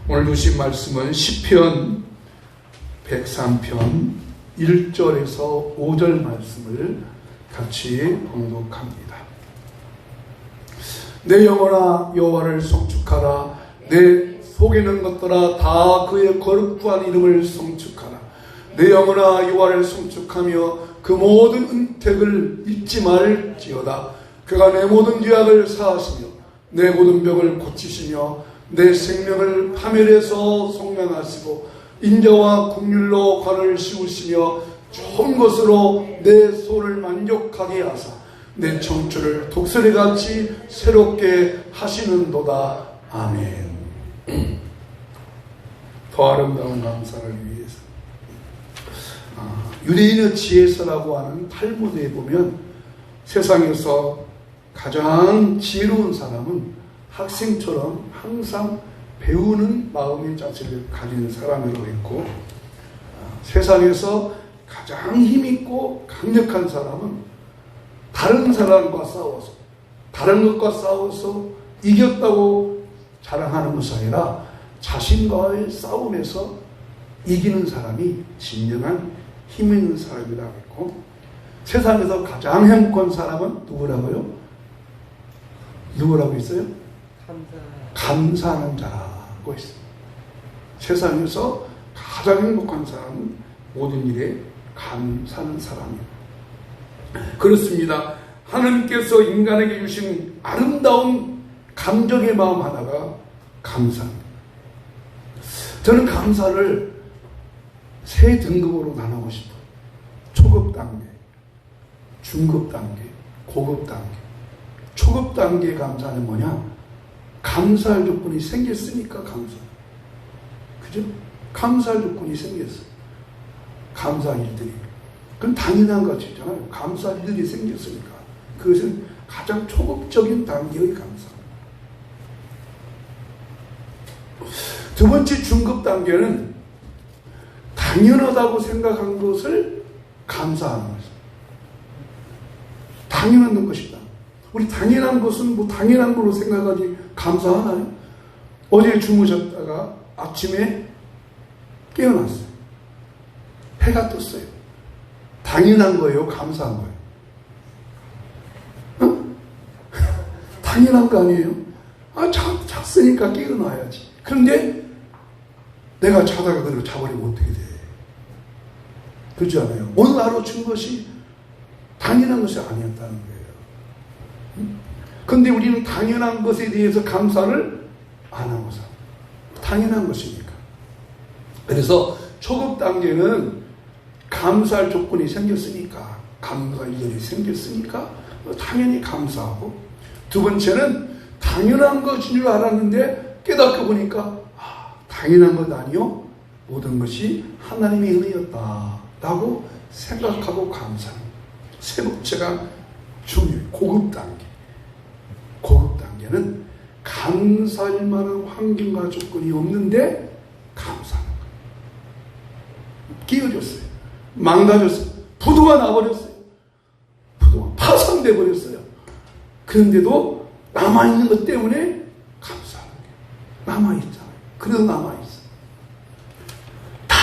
오늘 주신 말씀은 시편 103편 1절에서 5절 말씀을 같이 봉독합니다. 내 영혼아 여호와를 송축하라. 내 속에 있는 것들아 다 그의 거룩한 이름을 송축하라. 내 영혼아 여호와를 송축하며 그 모든 은택을 잊지 말지어다. 그가 내 모든 죄악을 사하시며 내 모든 병을 고치시며 내 생명을 파멸해서 속량하시고 인자와 긍휼로 관을 씌우시며 좋은 것으로 내 소를 만족하게 하사 내 청춘을 독수리같이 새롭게 하시는도다. 아멘. 더 아름다운 감사를 위해서 유대인의 지혜서라고 하는 탈무드에 보면 세상에서 가장 지혜로운 사람은 학생처럼 항상 배우는 마음의 자세를 가진 사람이라고 했고, 세상에서 가장 힘있고 강력한 사람은 다른 사람과 싸워서, 다른 것과 싸워서 이겼다고 자랑하는 것이 아니라 자신과의 싸움에서 이기는 사람이 진정한 힘 있는 사람이라고 했고, 세상에서 가장 행복한 사람은 누구라고요? 누구라고 있어요? 감사하는 자라고 있습니다. 세상에서 가장 행복한 사람은 모든 일에 감사하는 사람입니다. 그렇습니다. 하나님께서 인간에게 주신 아름다운 감정의 마음 하나가 감사입니다. 저는 감사를 세 등급으로 나누고 싶어요. 초급 단계, 중급 단계, 고급 단계. 초급 단계 감사는 뭐냐? 감사할 조건이 생겼으니까 감사. 그죠? 감사할 조건이 생겼어. 감사 일들이. 그건 당연한 것이잖아요. 감사 일들이 생겼으니까. 그것은 가장 초급적인 단계의 감사. 두 번째 중급 단계는 당연하다고 생각한 것을 감사하는 것입니다. 당연한 것이다. 우리 당연한 것은 뭐 당연한 걸로 생각하지 감사하나요? 어제 주무셨다가 아침에 깨어났어요. 해가 떴어요. 당연한 거예요? 감사한 거예요? 어? 당연한 거 아니에요? 잤으니까 깨어나야지. 그런데 내가 자다가 그대로 자버리면 어떻게 돼? 그렇지 않아요? 오늘 하루 준 것이 당연한 것이 아니었다는 거예요. 그런데 우리는 당연한 것에 대해서 감사를 안 하고 살아요. 당연한 것이니까. 그래서 초급 단계는 감사할 조건이 생겼으니까, 감사할 일이 생겼으니까 당연히 감사하고, 두 번째는 당연한 것인 줄 알았는데 깨닫고 보니까 당연한 것 아니요, 모든 것이 하나님의 은혜였다라고 생각하고 감사합니다. 세 번째가 중요해요. 고급 단계. 고급 단계는 감사할 만한 환경과 조건이 없는데 감사하는 거예요. 끼어졌어요. 망가졌어요. 부도가 나버렸어요. 부도가 파손돼 버렸어요. 그런데도 남아있는 것 때문에 감사하는 거예요. 남아있잖아요. 그래도 남아있어요. 다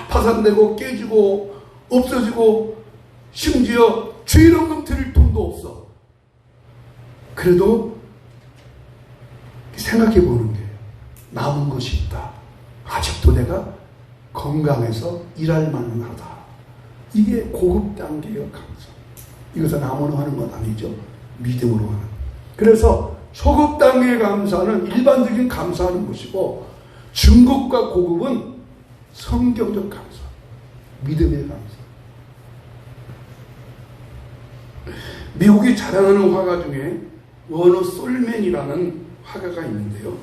파산되고 깨지고 없어지고 심지어 주일원금 드릴 돈도 없어. 그래도 생각해 보는 게 남은 것이 있다. 아직도 내가 건강해서 일할 만은 하다. 이게 고급 단계의 감사. 이것은 아무나 하는 건 아니죠. 믿음으로 하는. 그래서 초급 단계의 감사는 일반적인 감사하는 것이고, 중급과 고급은 성경적 감사, 믿음의 감사. 미국이 자랑하는 화가 중에 워너 솔맨이라는 화가가 있는데요.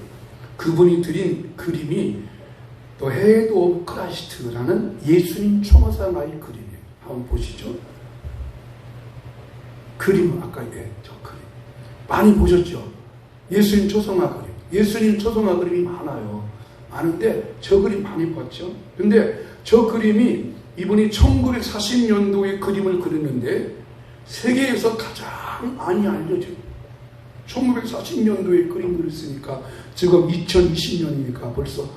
그분이 드린 그림이 또 헤드 오브 크라이스트라는 예수님 초마상아의 그림이에요. 한번 보시죠. 그림, 아까 저 그림 많이 보셨죠? 예수님 초성화 그림. 예수님 초성화 그림이 많아요. 많은데 저 그림 많이 봤죠? 근데 저 그림이 이분이 1940년도에 그림을 그렸는데 세계에서 가장 많이 알려진 1940년도에 그림 그렸으니까 지금 2020년이니까 벌써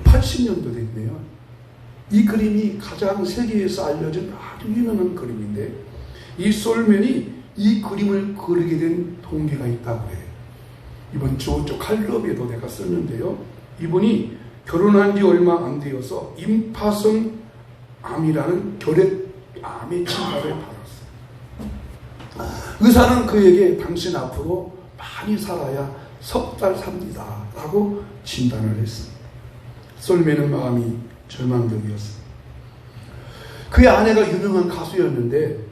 80년도 됐네요. 이 그림이 가장 세계에서 알려진 아주 유명한 그림인데, 이 솔맨이 이 그림을 그리게 된 동기가 있다고 해요. 이번 저쪽 칼럼에도 내가 썼는데요. 이분이 결혼한 지 얼마 안 되어서 임파선 암이라는 결핵암의 진단을 받았어요. 의사는 그에게 당신 앞으로 많이 살아야 석 달 삽니다 라고 진단을 했습니다. 솔맨은 마음이 절망적이었어요. 그의 아내가 유명한 가수였는데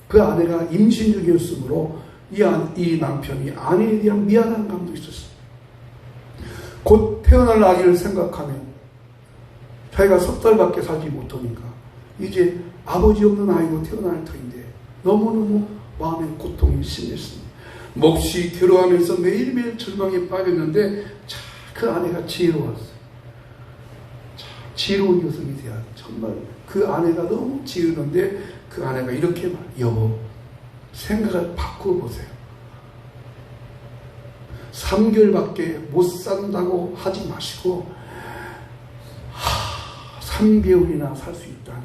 그 아내가 임신 중이었으므로 이 남편이 아내에 대한 미안한 감도 있었어요. 곧 태어날 아기를 생각하면 자기가 석 달밖에 살지 못하니까 이제 아버지 없는 아이도 태어날 터인데 너무너무 마음에 고통이 심했습니다. 몹시 괴로워하면서 매일매일 절망에 빠졌는데 그 아내가 지혜로웠어요. 지혜로운 여성이 돼야 정말 그 아내가 너무 지혜로운데 그 아내가 이렇게 말, 여보 생각을 바꾸어 보세요. 3개월밖에 못 산다고 하지 마시고 3개월이나 살 수 있다니,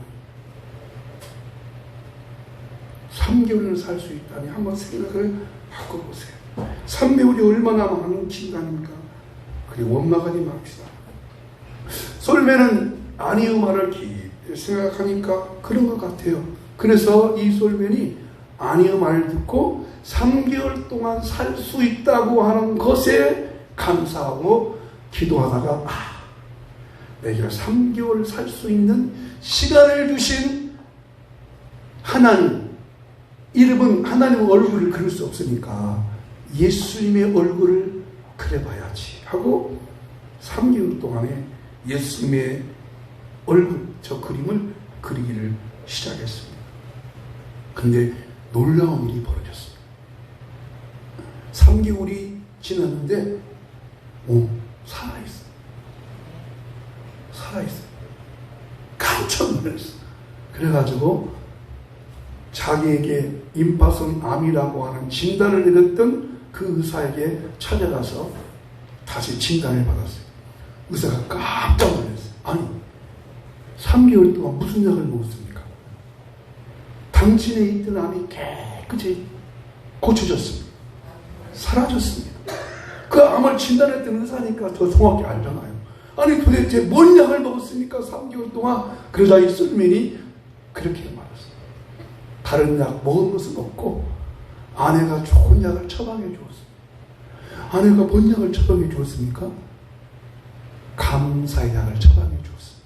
3개월이나 살 수 있다니 한번 생각을 바꿔보세요. 3개월이 얼마나 많은 기간입니까? 그리고 원망하지 맙시다. 솔맨은 아니요 말을 깊이 생각하니까 그런 것 같아요. 그래서 이 솔맨이 아니요 말을 듣고 3개월 동안 살 수 있다고 하는 것에 감사하고 기도하다가 내가 3개월 살 수 있는 시간을 주신 하나님, 이름은 하나님 얼굴을 그릴 수 없으니까 예수님의 얼굴을 그려봐야지 하고 3개월 동안에 예수님의 얼굴, 저 그림을 그리기를 시작했습니다. 근데 놀라운 일이 벌어졌습니다. 3개월이 지났는데 살아있어요. 살아있어요. 깜짝 놀랐어요. 그래가지고 자기에게 임파선 암이라고 하는 진단을 내렸던 그 의사에게 찾아가서 다시 진단을 받았어요. 의사가 깜짝 놀랐어요. 아니 3개월 동안 무슨 약을 먹었습니까? 당신의 있던 암이 깨끗이 고쳐졌습니다. 사라졌습니다. 그 암을 진단했던 의사니까 더 정확히 알잖아요. 아니 도대체 뭔 약을 먹었습니까? 3개월 동안. 그러자 이 솔맨이 그렇게 말했어요. 다른 약 먹은 것은 없고 아내가 좋은 약을 처방해 주었습니다. 아내가 뭔 약을 처방해 주었습니까? 감사의 약을 처방해 주었습니다.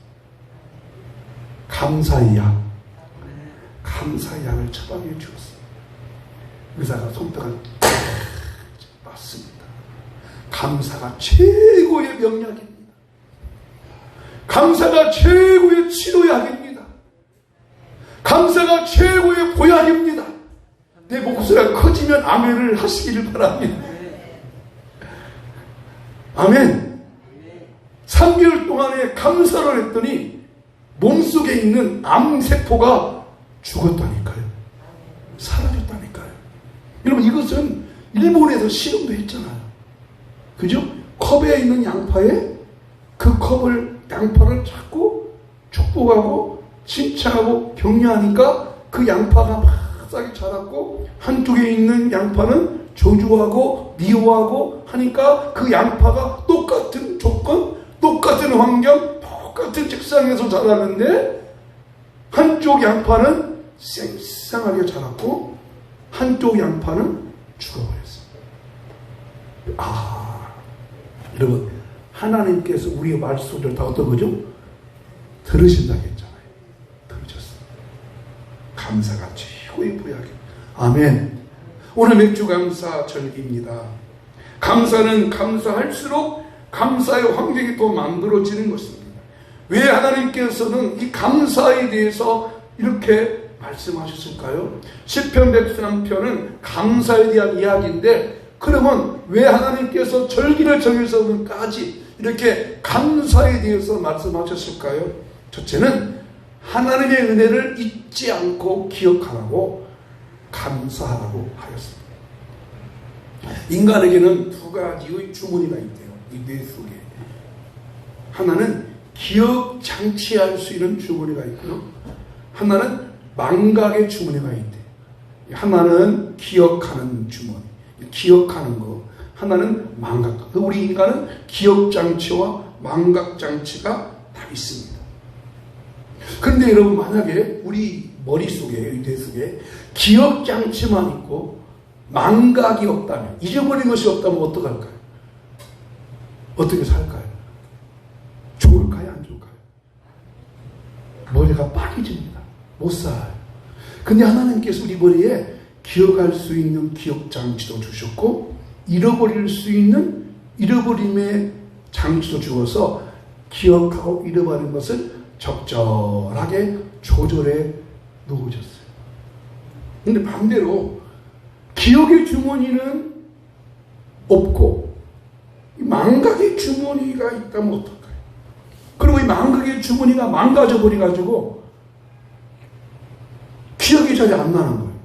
감사의 약. 감사의 약을 처방해 주었습니다. 의사가 손뼉을 맞습니다. 감사가 최고의 명약입니다. 감사가 최고의 치료약입니다. 감사가 최고의 보약입니다. 내 목소리가 커지면 아멘을 하시기를 바랍니다. 아멘. 3개월 동안에 감사를 했더니 몸속에 있는 암세포가 죽었다니까요. 사라졌다니까요. 여러분 이것은 일본에서 실험도 했잖아요. 그죠? 컵에 있는 양파에 그 양파를 자꾸 축복하고 칭찬하고 격려하니까 그 양파가 막 싹이 자랐고 한쪽에 있는 양파는 저주하고 미워하고 하니까 그 양파가 똑같은 조건, 똑같은 환경, 똑같은 책상에서 자라는데 한쪽 양파는 쌩쌩하게 자랐고 한쪽 양파는 죽어버렸어요. 여러분 하나님께서 우리의 말소리를 다 어떤 거죠? 들으신다고 했잖아요. 들으셨어요. 감사가 최고의 보약이에요. 아멘. 오늘 맥주 감사 절기입니다. 감사는 감사할수록 감사의 환경이 더 만들어지는 것입니다. 왜 하나님께서는 이 감사에 대해서 이렇게 말씀하셨을까요? 시편 103편은 감사에 대한 이야기인데 그러면 왜 하나님께서 절기를 정해서까지 이렇게 감사에 대해서 말씀하셨을까요? 첫째는 하나님의 은혜를 잊지 않고 기억하라고 감사하라고 하였습니다. 인간에게는 두 가지의 주머니가 있대요. 이 뇌 속에. 하나는 기억 장치할 수 있는 주머니가 있고요. 하나는 망각의 주머니가 있대. 하나는 기억하는 주머니, 기억하는 거. 하나는 망각. 우리 인간은 기억 장치와 망각 장치가 다 있습니다. 그런데 여러분, 만약에 우리 머릿속에, 뇌 속에 기억 장치만 있고 망각이 없다면, 잊어버린 것이 없다면 어떡할까요? 어떻게 살까요? 좋을까요? 안 좋을까요? 머리가 빠개집니다. 못 살아요. 근데 하나님께서 우리 머리에 기억할 수 있는 기억 장치도 주셨고, 잃어버릴 수 있는 잃어버림의 장치도 주어서 기억하고 잃어버린 것을 적절하게 조절해 놓으셨어요. 근데 반대로 기억의 주머니는 없고 망각의 주머니가 있다면 어떨까요? 그리고 이 망각의 주머니가 망가져 버려가지고 기억이 잘 안 나는 거예요.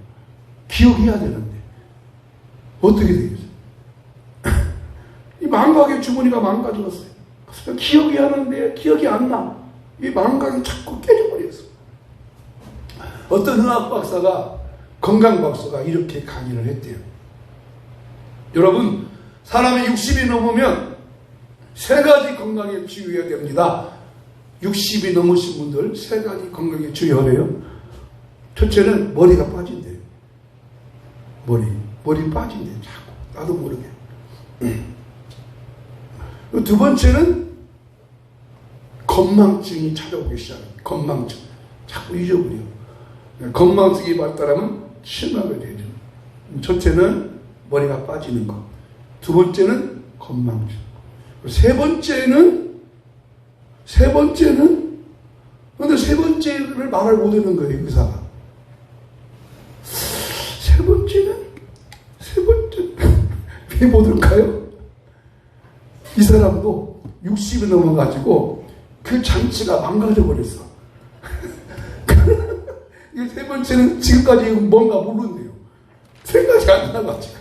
기억해야 되는데 어떻게 되겠어요? 이 망각의 주머니가 망가졌어요. 기억이 하는데 기억이 안 나. 이 망각이 자꾸 깨져버렸어. 어떤 의학 박사가, 건강 박사가 이렇게 강의를 했대요. 여러분, 사람이 60이 넘으면 세 가지 건강에 주의해야 됩니다. 60이 넘으신 분들 세 가지 건강에 주의하래요. 첫째는 머리가 빠진대요. 머리 빠진대요. 자꾸 나도 모르게. 두 번째는 건망증이 찾아오기 시작해요. 건망증. 자꾸 잊어버려. 건망증이 발달하면 심하게 되죠. 첫째는 머리가 빠지는 것. 두 번째는 건망증. 세 번째는 근데 세 번째를 말을 못하는 거예요, 의사가. 세 번째 왜 못할까요? 이 사람도 60이 넘어가지고 그 장치가 망가져 버렸어. 이 세 번째는 지금까지 뭔가 모르는데요. 생각이 안 나가지고.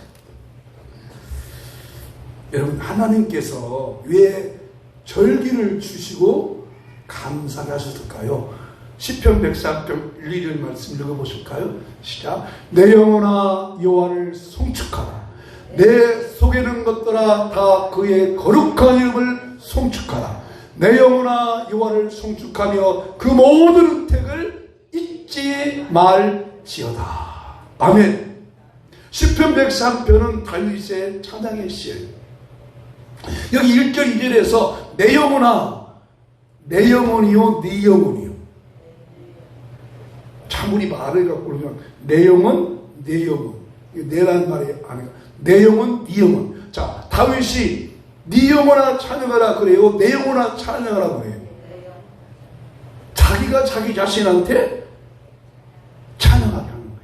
여러분, 하나님께서 왜 절기를 주시고 감사를 하셨을까요? 시편 104편 1, 2절 말씀 읽어보실까요? 시작. 내 영혼아 여호와를 송축하라. 내 속에는 것들아 다 그의 거룩한 이름을 송축하라. 내 영혼아 여호와를 송축하며 그 모든 은택을 잊지 말지어다. 아멘. 시편 103편은 다윗의 찬양의 시예요. 여기 1절 2절에서 내 영혼아, 내 영혼이요 네 영혼이요. 차분히 말을 갖고 그러면 내 영혼, 내 영혼. 내란 말이 아니라 내 영혼, 네 영혼. 자, 다윗이 네 영혼아 찬양하라 그래요? 내 영혼아 찬양하라 그래요? 자기가 자기 자신한테 찬양하게 하는 거예요.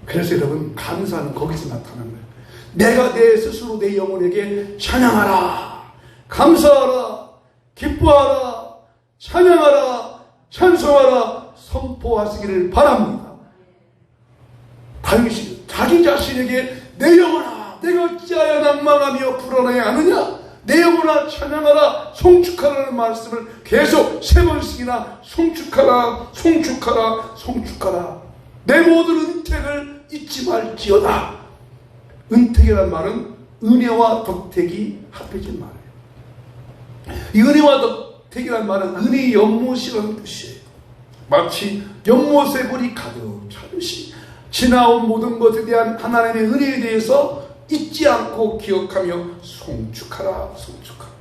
그래서 여러분, 감사는 거기서 나타나는 거예요. 내가 내 스스로 내 영혼에게 찬양하라, 감사하라, 기뻐하라, 찬양하라, 찬송하라, 선포하시기를 바랍니다. 다윗이 자기 자신에게 내 영혼아, 내가 어찌하여 낭망하며 불안해야 하느냐? 내 영혼아 찬양하라, 송축하라는 말씀을 계속 세 번씩이나 송축하라, 송축하라, 송축하라. 내 모든 은택을 잊지 말지어다. 은택이란 말은 은혜와 덕택이 합해진 말이에요. 이 은혜와 덕택이란 말은 은혜의 연못이라는 뜻이에요. 마치 연못에 물이 가득 차듯이 지나온 모든 것에 대한 하나님의 은혜에 대해서 잊지 않고 기억하며 송축하라, 송축하라.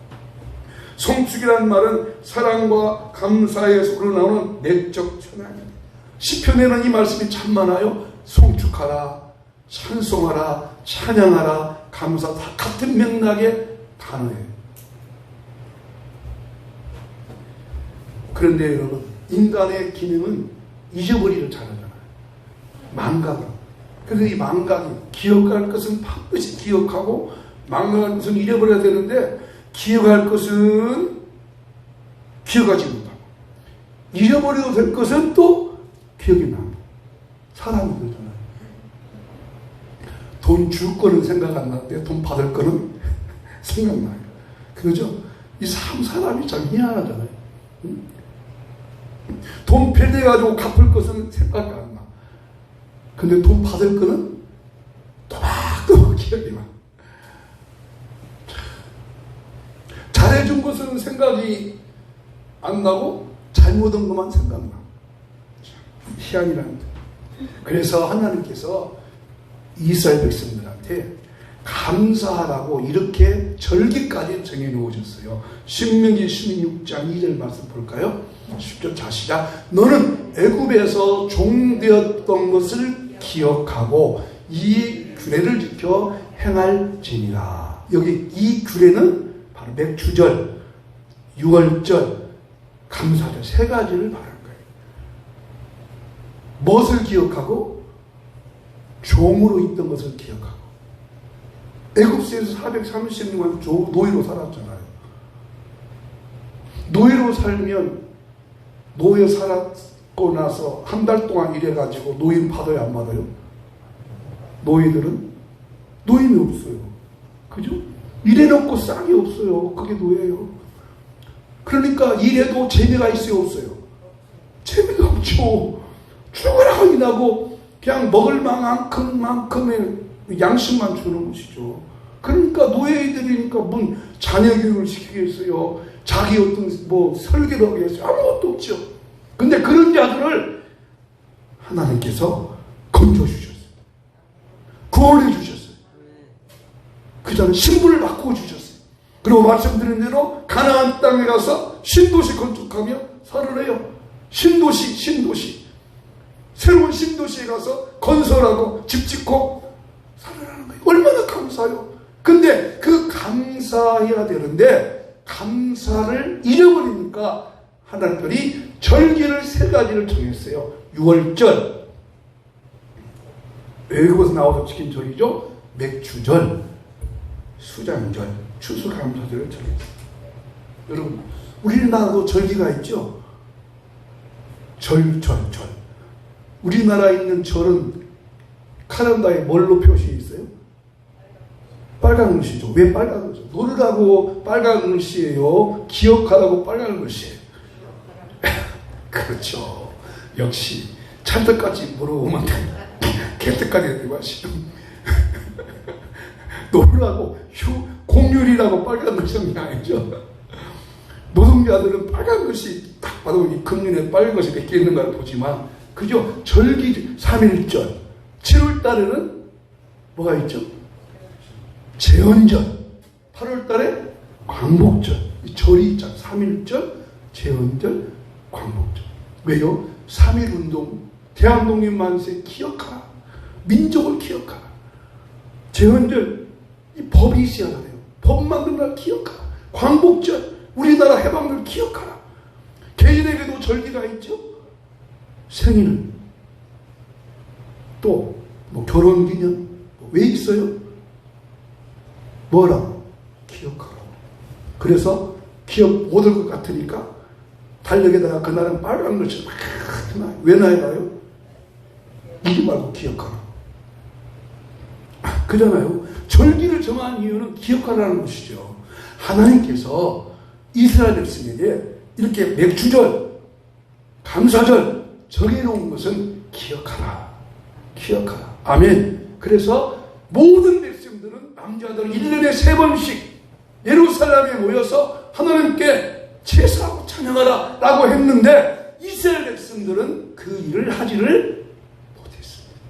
송축이라는 말은 사랑과 감사에서 우러나오는 내적 찬양입니다. 시편에는 이 말씀이 참 많아요. 송축하라, 찬송하라, 찬양하라, 감사, 다 같은 맥락의 단어예요. 그런데 여러분, 인간의 기능은 잊어버리를 잘하잖아요. 망각을. 그래서 이 망각이, 기억할 것은 반드시 기억하고 망각할 것은 잃어버려야 되는데, 기억할 것은 기억하지 못하고 잃어버려도 될 것은 또 기억이 납니다. 사람이 그러잖아요. 돈 줄 거는 생각 안 나는데 돈 받을 거는 생각나요. 그죠? 이 사람이 참 희한하잖아요. 돈 빌려가지고 갚을 것은 생각이 안 나. 근데 돈 받을 거는 또박또박 기억이 나. 잘해준 것은 생각이 안 나고 잘못한 것만 생각나. 희한이라는 데. 그래서 하나님께서 이스라엘 백성들한테 감사하라고 이렇게 절기까지 정해놓으셨어요. 신명기 16장 2절 말씀 볼까요? 10절 자 시작. 너는 애굽에서 종되었던 것을 기억하고 이 규례를 지켜 행할지니라. 여기 이 규례는 바로 맥주절, 유월절, 감사절 세 가지를 말하는 거예요. 무엇을 기억하고? 종으로 있던 것을 기억하고. 애굽에서 430년 노예로 살았잖아요. 노예로 살면 노예 살았고 나서 한 달 동안 일해가지고 노임 받아야 안 받아요? 노예들은 노임이 없어요. 그죠? 일해놓고 싹이 없어요. 그게 노예예요. 그러니까 일해도 재미가 있어요? 없어요? 재미가 없죠. 출근하고 일하고 그냥 먹을 만큼의 양식만 주는 것이죠. 그러니까 노예들이니까 뭔 자녀 교육을 시키겠어요? 자기 어떤 설계를 하겠어요? 아무것도 없죠. 근데 그런 자들을 하나님께서 건져주셨어요. 구원해 주셨어요. 그 자는 신분을 바꾸어 주셨어요. 그리고 말씀드린 대로 가나안 땅에 가서 신도시 건축하며 살으래요. 신도시 새로운 신도시에 가서 건설하고 집 짓고 살으라는 거예요. 얼마나 감사해요. 근데 그 감사해야 되는데 감사를 잃어버리니까 하나님들이 절기를 세 가지를 정했어요. 유월절, 외국에서 나와서 지킨 절이죠. 맥주절, 수장절, 추수감사절을 정했어요. 여러분, 우리나라도 절기가 있죠. 절. 우리나라에 있는 절은 카렌다에 뭘로 표시해 있어요? 빨간 글씨죠. 왜 빨간 글씨? 노르라고 빨간 글씨예요? 기억하라고 빨간 글씨예요? 그렇죠. 역시 찰떡같이 물어보면 개떡같이 되고 하시죠. 노르라고 공률이라고 빨간 글씨는 아니죠. 노동자들은 빨간 글씨 딱 봐도 이 금륜에 빨간 것이 몇 개 있는 걸 보지만 그죠? 절기 3.1절 7월달에는 뭐가 있죠? 제헌절 8월달에 광복절 이 절이 있잖아요. 3.1절 제헌절 광복절. 왜요? 3.1운동 대한독립 만세 기억하라. 민족을 기억하라. 제헌절 이 법이 있어야 돼요. 법 만든 날 기억하라. 광복절 우리나라 해방을 기억하라. 개인에게도 절기가 있죠. 생일 또 결혼기념 왜 있어요? 뭐라고? 기억하라고. 그래서 기억 못 할 것 같으니까 달력에다가 그날은 빨간 글씨 막 놔요. 왜 놔요? 이리 말고 기억하라. 그잖아요. 절기를 정한 이유는 기억하라는 것이죠. 하나님께서 이스라엘 백성에게 이렇게 맥주절, 감사절 정해놓은 것은 기억하라. 아멘. 그래서 모든 백성들은 남자들 1년에 3번씩 예루살렘에 모여서 하나님께 제사하고 찬양하라 라고 했는데 이스라엘 백성들은 그 일을 하지를 못했습니다.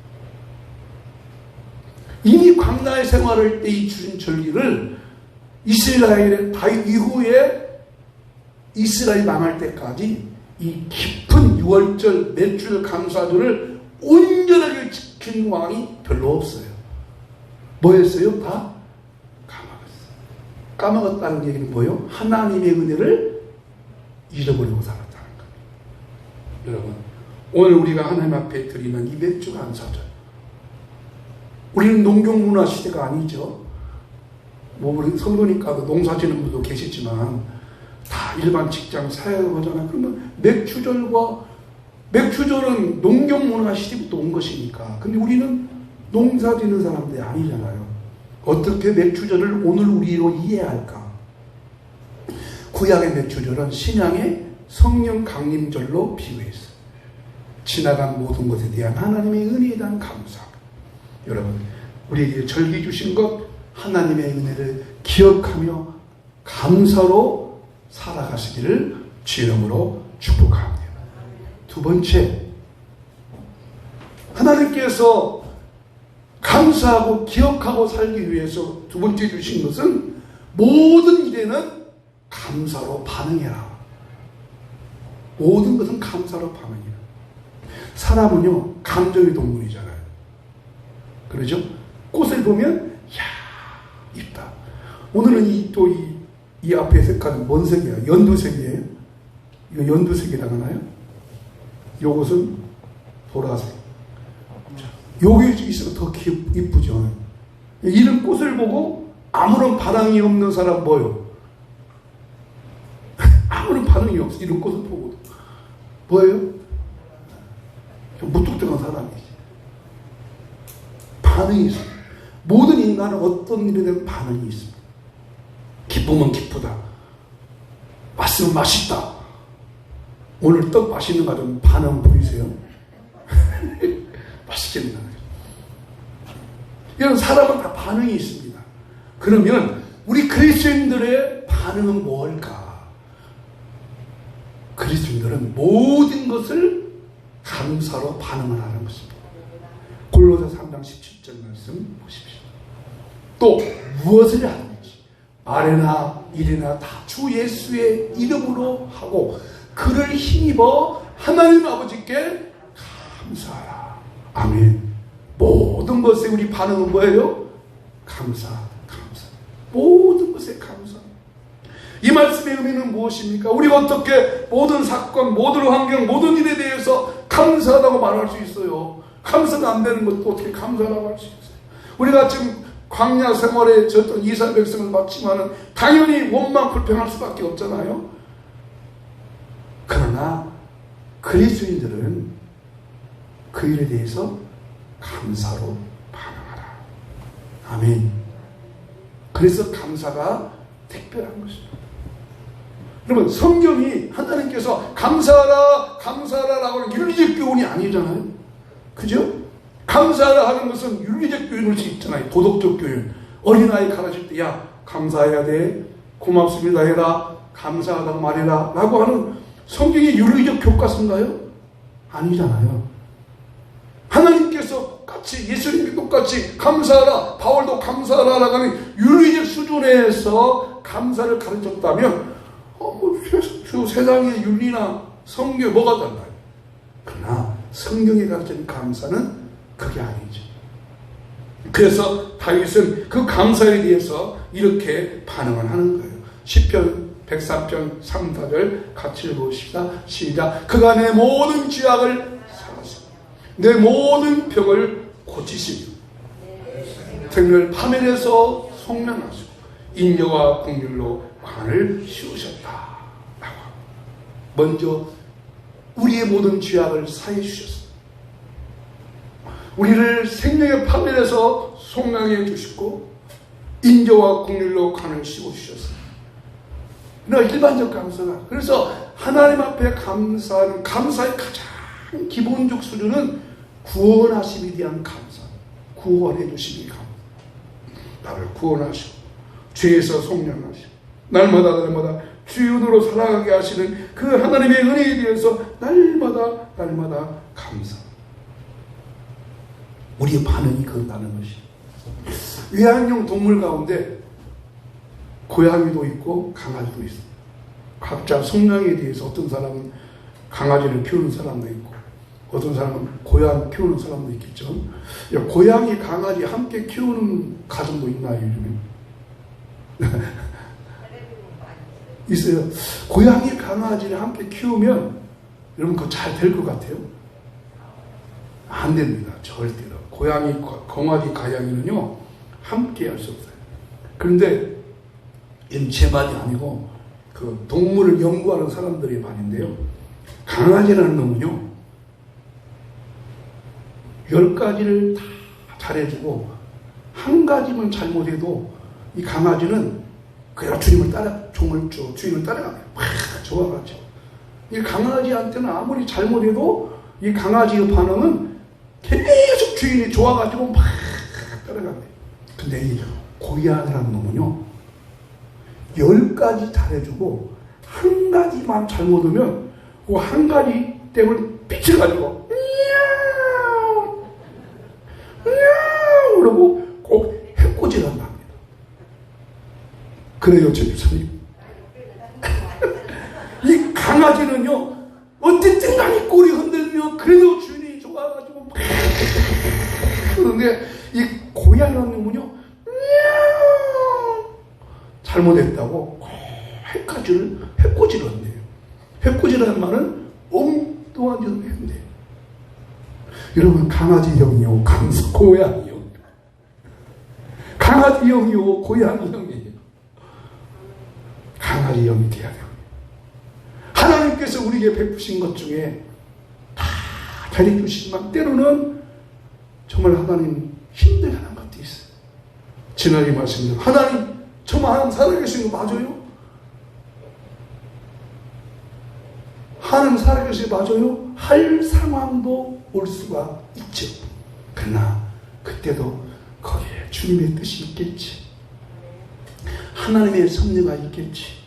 이미 광야의 생활할 때 이 주신 절기를 이스라엘의 다윗 이후에 이스라엘이 망할 때까지 이 깊은 유월절, 맥주절, 감사절을 온전하게 지킨 왕이 별로 없어요. 뭐였어요? 다 까먹었어요. 까먹었다는 얘기는 뭐예요? 하나님의 은혜를 잃어버리고 살았다는 겁니다. 여러분, 오늘 우리가 하나님 앞에 드리는 이 맥주 감사절, 우리는 농경문화 시대가 아니죠. 우리 성도니까 농사 지는 분도 계시지만 다 일반 직장 사회로 하잖아요. 그러면 맥주절은 농경문화 시대부터 온 것이니까. 근데 우리는 농사 짓는 사람들이 아니잖아요. 어떻게 맥주절을 오늘 우리로 이해할까? 구약의 맥주절은 신약의 성령 강림절로 비유했어요. 지나간 모든 것에 대한 하나님의 은혜에 대한 감사. 여러분, 우리에게 절기 주신 것 하나님의 은혜를 기억하며 감사로 살아가시기를 주 이름으로 축복합니다. 두 번째, 하나님께서 감사하고 기억하고 살기 위해서 두 번째 주신 것은 모든 일에는 감사로 반응해라. 모든 것은 감사로 반응해라. 사람은요, 감정의 동물이잖아요. 그러죠? 꽃을 보면, 이야, 이쁘다. 오늘은 이 앞에 색깔은 뭔 색이에요? 연두색이에요? 이거 연두색이라 하나요? 요것은 보라색. 여기 있어서 더 이쁘죠. 이런 꽃을 보고 아무런 반응이 없는 사람 뭐예요? 아무런 반응이 없어. 이런 꽃을 보고. 뭐예요? 무뚝뚝한 사람이지. 반응이 있어요. 모든 인간은 어떤 일에 대한 반응이 있습니다. 기쁘면 기쁘다. 맛있으면 맛있다. 오늘 떡 맛있는 거 좀 반응 보이세요? 맛있겠나? 이런 사람은 다 반응이 있습니다. 그러면 우리 그리스도인들의 반응은 뭘까? 그리스도인들은 모든 것을 감사로 반응을 하는 것입니다. 골로새 3장 17절 말씀 보십시오. 또 무엇을 하든지 말이나 일이나 다 주 예수의 이름으로 하고 그를 힘입어 하나님 아버지께 감사하라. 아멘. 모든 것에 우리 반응은 뭐예요? 감사. 모든 것에 감사. 이 말씀의 의미는 무엇입니까? 우리가 어떻게 모든 사건, 모든 환경, 모든 일에 대해서 감사하다고 말할 수 있어요? 감사가 안 되는 것도 어떻게 감사라고 할 수 있어요? 우리가 지금 광야 생활에 졌던 이스라엘 백성을 봤지만은 당연히 원망 불평할 수밖에 없잖아요. 그러나 그리스도인들은 그 일에 대해서 감사로 반응하라. 아멘. 그래서 감사가 특별한 것입니다. 여러분, 성경이 하나님께서 감사하라, 감사하라라고 하는 윤리적 교훈이 아니잖아요. 그죠? 감사하라 하는 것은 윤리적 교훈일 수 있잖아요. 도덕적 교훈. 어린아이 가르칠 때, 야, 감사해야 돼. 고맙습니다 해라. 감사하다고 말해라. 라고 하는 성경의 윤리적 교과서인가요? 아니잖아요. 하나님께서 똑같이, 예수님이 똑같이 감사하라, 바울도 감사하라라고 하는 윤리적 수준에서 감사를 가르쳤다면, 세상의 윤리나 성경 뭐가 달라요? 그러나 성경이 가르치는 감사는 그게 아니죠. 그래서 다윗은 그 감사에 대해서 이렇게 반응을 하는 거예요. 시편 103편 3, 4절 같이 읽어봅시다. 시작. 그가 내 모든 죄악을 사하시고 내 모든 병을 고치시며 생명을 파멸해서 속량하시고 인여와 긍휼로 관을 씌우셨다. 먼저 우리의 모든 죄악을 사해 주셨습니다. 우리를 생명의 파멸에서 속량해 주시고 인자와 긍휼로 관을 씌워 주셨습니다. 일반적 감사가. 그래서 하나님 앞에 감사하는 감사의 가장 기본적 수준은 구원하심에 대한 감사. 구원해 주심이 감사. 나를 구원하시고 죄에서 속량하시고 날마다 주윤으로 살아가게 하시는 그 하나님의 은혜에 대해서 날마다 감사. 우리의 반응이 그런다는 것이. 외양용 동물 가운데 고양이도 있고 강아지도 있어요. 각자 성향에 대해서 어떤 사람은 강아지를 키우는 사람도 있고 어떤 사람은 고양이 키우는 사람도 있겠죠. 고양이, 강아지 함께 키우는 가정도 있나요, 요즘에? 있어요. 고양이, 강아지를 함께 키우면 여러분 그거 잘 될 것 같아요? 안 됩니다. 절대로. 고양이, 강아지, 가양이는요 함께 할 수 없어요. 그런데 이건 제 말이 아니고 그 동물을 연구하는 사람들의 말인데요. 강아지라는 놈은요 10가지를 다 잘해주고 한 가지만 잘못해도 이 강아지는 그냥 주인을 따라가면 막 좋아가죠. 이 강아지한테는 아무리 잘못해도 이 강아지의 반응은 계속 주인이 좋아가지고 막 따라간대. 근데 이 고양이라는 놈은요, 10가지 잘해주고 한 가지만 잘못하면 그 한 가지 때문에 삐쳐가지고 그러고 꼭 해코지한다 합니다. 그래요, 저 유사님. 이 강아지는요, 어쨌든 간에 꼬리 흔들며 그래도 주인이 좋아가지고 그런데 이 고양이라는 놈은요, 잘못했다고 해코지를 한대요. 해코지라는 말은 엉뚱한 짓을 했는데요. 여러분, 강아지형이요, 고양이형. 강아지형이요, 고양이형이에요. 강아지형이 돼야 돼요. 하나님께서 우리에게 베푸신 것 중에 다 잘해주시지만 때로는 정말 하나님 힘들어하는 것도 있어요. 지난해 말씀대로 하나님, 정말 하나님 살아계신 거 맞아요? 하나님 살아계신 거 맞아요? 할 상황도 올 수가 있죠. 그러나 그때도 거기에 주님의 뜻이 있겠지. 하나님의 섭리가 있겠지.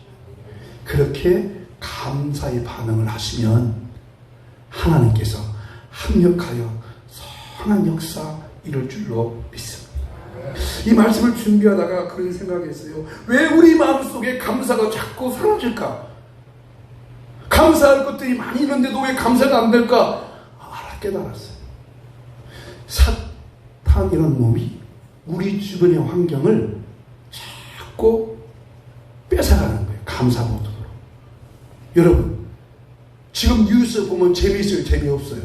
그렇게 감사의 반응을 하시면 하나님께서 합력하여 선한 역사 이룰 줄로 믿습니다. 이 말씀을 준비하다가 그런 생각이 했어요. 왜 우리 마음속에 감사가 자꾸 사라질까? 감사할 것들이 많이 있는데도 왜 감사가 안 될까? 깨달았어요. 사탄이라는 놈이 우리 주변의 환경을 자꾸 뺏어가는 거예요. 감사 못하도록. 여러분, 지금 뉴스 보면 재미있어요? 재미없어요?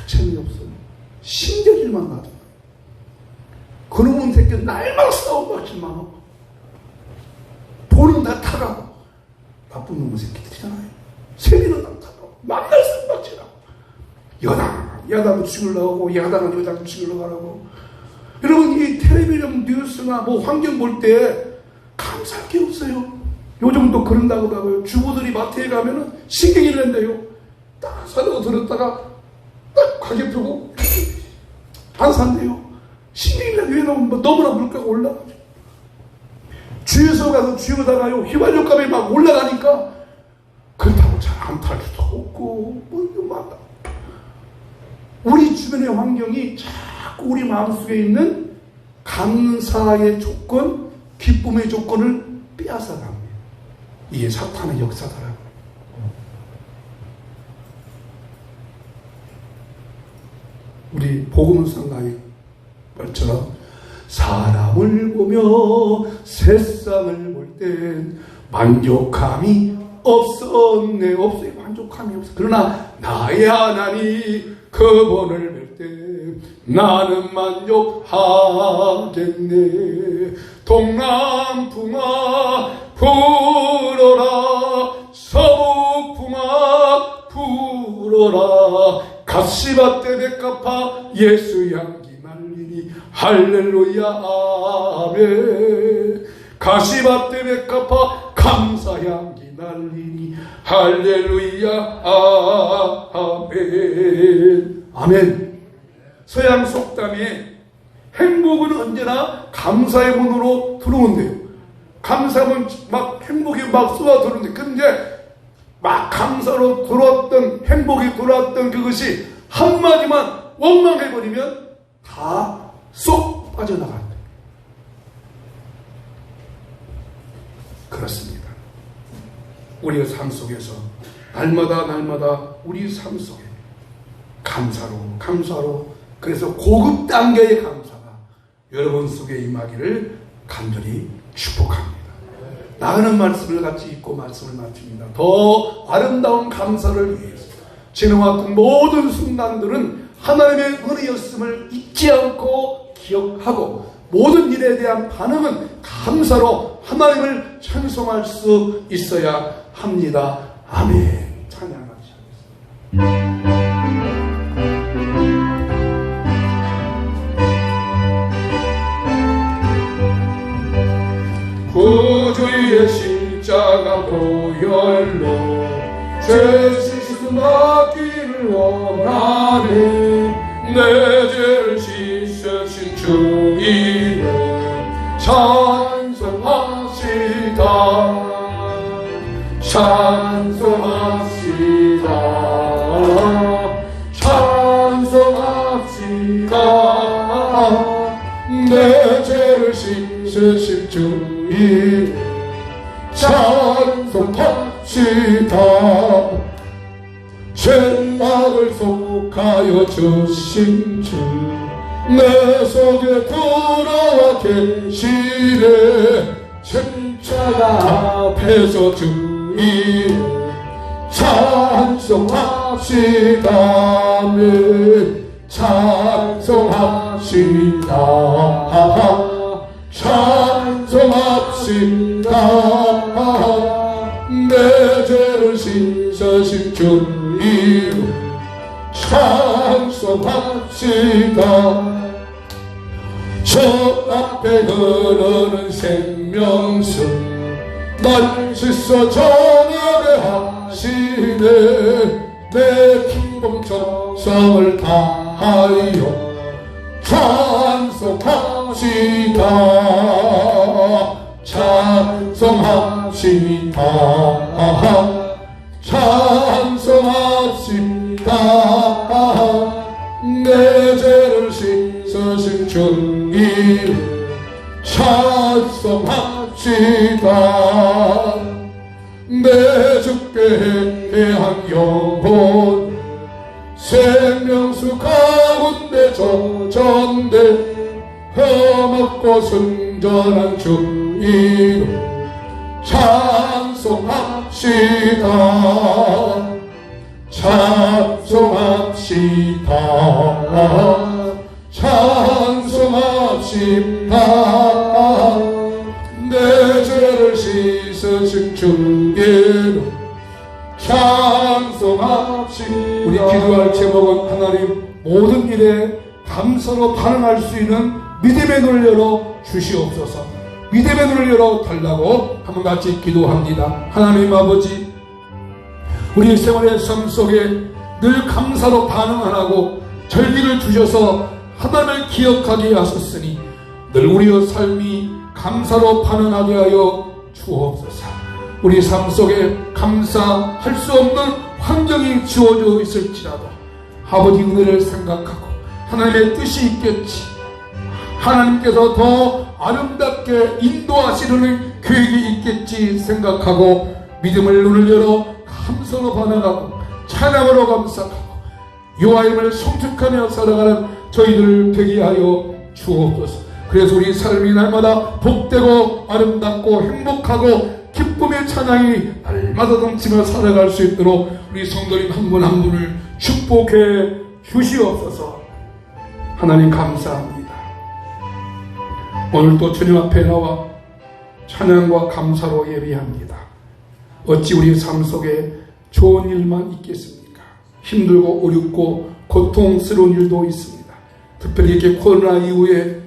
재미없어요. 신경질만 나죠. 그놈은 새끼 날마다 싸움받지만 보는 다 타가고 나쁜 놈의 새끼들이잖아요. 세리는 다 타가고 만날 싸움받지라고. 야당은 죽으려고, 야당은 여당 죽으려고 하라고. 여러분, 이 텔레비전 뉴스나 뭐 환경 볼 때 감사할 게 없어요. 요즘도 그런다고 하고요. 주부들이 마트에 가면은 신경이 낸대요. 딱 사려고 들었다가 딱 가게 펴고 안 산대요. 신경이 내요. 왜냐면 뭐 너무나 물가가 올라가죠. 주유소 가서 주유다가요, 휘발유값이 막 올라가니까 그렇다고 잘 안 탈 수도 없고, 뭐 이거 막 우리 주변의 환경이 자꾸 우리 마음속에 있는 감사의 조건, 기쁨의 조건을 빼앗아갑니다. 이게 사탄의 역사더라고요. 우리 복음성가의 말처럼 사람을 보며 세상을 볼 땐 만족함이 없었네. 없어요. 만족함이 없어. 그러나 나의 하나님 그분을 뵐 때 나는 만족하겠네. 동남풍아 불어라, 서북풍아 불어라, 가시밭대 백합화 예수 향기 날리니 할렐루야 아멘. 가시밭대 백합화 감사 향기 날리니 할렐루야 아멘. 아멘. 서양 속담에 행복은 언제나 감사의 문으로 들어온대요. 감사하면 막 행복이 막 쏟아 들어오는데, 근데 막 감사로 들어왔던, 행복이 들어왔던 그것이 한마디만 원망해버리면 다 쏙 빠져나간다. 그렇습니다. 우리의 삶 속에서 날마다 우리 삶 속에 감사로 그래서 고급 단계의 감사가 여러분 속에 임하기를 간절히 축복합니다. 나가는 말씀을 같이 읽고 말씀을 마칩니다. 더 아름다운 감사를 위해서 지나왔던 모든 순간들은 하나님의 은혜였음을 잊지 않고 기억하고 모든 일에 대한 반응은 감사로 하나님을 찬송할 수 있어야 합니다. 아멘. 찬양하시겠습니다. 보혈로 죄 씻음 받기를 원하네. 내 죄를 씻으신 주 이름 찬송합시다. 찬송합시다. 찬송합시다. 내 죄를 씻으신 주 이름 찬송합시다. 죄악을 속하여 주신 주 내 속에 들어와 계시네. 천차가 앞에서 주 이름 찬송합시다. 네 찬송합시다. 찬송합시다. 내 죄를 씻으신 주 이름 찬송합시다. 저 앞에 흐르는 생명수 날 씻어 정하게 하시네. 내 기쁨 정성을 다하여 찬송합시다. 찬송합시다. 찬송합시다. 내 죄를 씻으신 주 이름 찬송합시다. 내 주께 대한 영혼 생명수 가운데 젖었네. 험없고 순전한 주 이름 찬송합시다. 찬송합시다. 찬송합시다. 내 죄를 씻으신 주 이름 찬송합시다. 우리 기도할 제목은 하나님 모든 일에 감사로 반응할 수 있는 믿음의 눈을 열어 주시옵소서. 믿음의 눈을 열어 달라고 한번 같이 기도합니다. 하나님 아버지, 우리 생활의 삶 속에 늘 감사로 반응 안 하고 절기를 주셔서 하나님을 기억하게 하셨으니 늘 우리의 삶이 감사로 반응하게 하여 주옵소서. 우리 삶 속에 감사할 수 없는 환경이 주어져 있을지라도 아버지 은혜를 생각하고 하나님의 뜻이 있겠지, 하나님께서 더 아름답게 인도하시려는 계획이 있겠지 생각하고 믿음을 눈을 열어 감사로 반응하고 찬양으로 감사하고 여호와임을 성축하며 살아가는 저희들 되게 하여 주옵소서. 그래서 우리 삶이 날마다 복되고 아름답고 행복하고 기쁨의 찬양이 날마다 넘치며 살아갈 수 있도록 우리 성도님 한 분 한 분을 축복해 주시옵소서. 하나님 감사합니다. 오늘도 주님 앞에 나와 찬양과 감사로 예배합니다. 어찌 우리 삶 속에 좋은 일만 있겠습니까? 힘들고 어렵고 고통스러운 일도 있습니다. 특별히 이렇게 코로나 이후에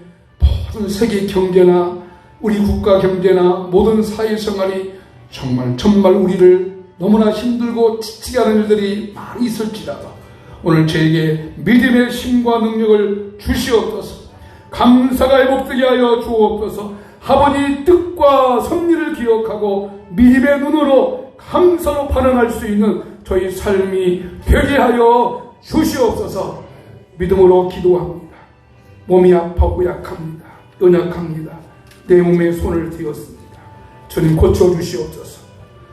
모든 세계 경제나 우리 국가 경제나 모든 사회생활이 정말 우리를 너무나 힘들고 지치게 하는 일들이 많이 있을지라도 오늘 저에게 믿음의 힘과 능력을 주시옵소서. 감사가 회복되게 하여 주옵소서. 아버지 뜻과 섭리를 기억하고 믿음의 눈으로 감사로 반응할 수 있는 저희 삶이 되게 하여 주시옵소서. 믿음으로 기도합니다. 몸이 아파하고 약합니다. 연약합니다. 내 몸에 손을 띄었습니다. 주님 고쳐주시옵소서.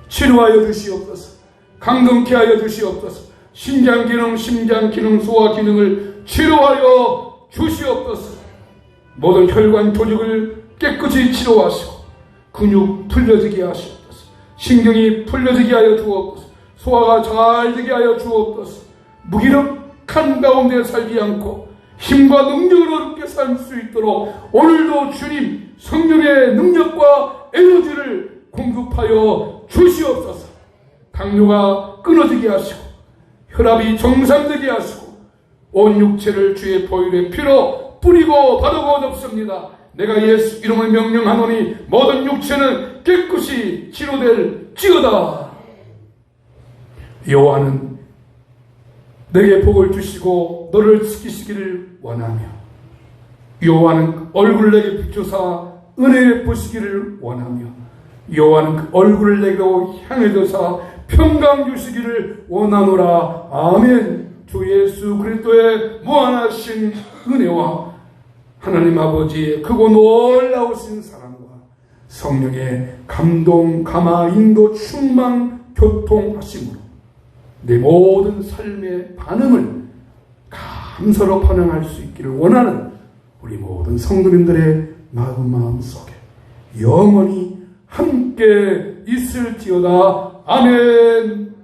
치료하여 주시옵소서. 강건케 하여 주시옵소서. 심장기능, 소화 기능을 치료하여 주시옵소서. 모든 혈관 조직을 깨끗이 치료하시고 근육 풀려지게 하시옵소서. 신경이 풀려지게 하여 주옵소서. 소화가 잘 되게 하여 주옵소서. 무기력한 가운데 살지 않고 힘과 능력으로 함께 살 수 있도록 오늘도 주님 성령의 능력과 에너지를 공급하여 주시옵소서. 당뇨가 끊어지게 하시고 혈압이 정상되게 하시고 온 육체를 주의 보혈의 피로 뿌리고 바르고 덮습니다. 내가 예수 이름을 명령하노니 모든 육체는 깨끗이 치료될지어다. 여호와는 내게 복을 주시고 너를 지키시기를 원하며, 여호와는 얼굴을 내게 비추사 은혜 베푸시기를 원하며, 여호와는 그 얼굴을 내게로 향해 두사 평강 주시기를 원하노라. 아멘. 주 예수 그리스도의 무한하신 은혜와 하나님 아버지의 크고 놀라우신 사랑과 성령의 감동, 감화, 인도, 충만, 교통하심으로 내 모든 삶의 반응을 감사로 반응할 수 있기를 원하는 우리 모든 성도님들의 마음 속에 영원히 함께 있을지어다. 아멘.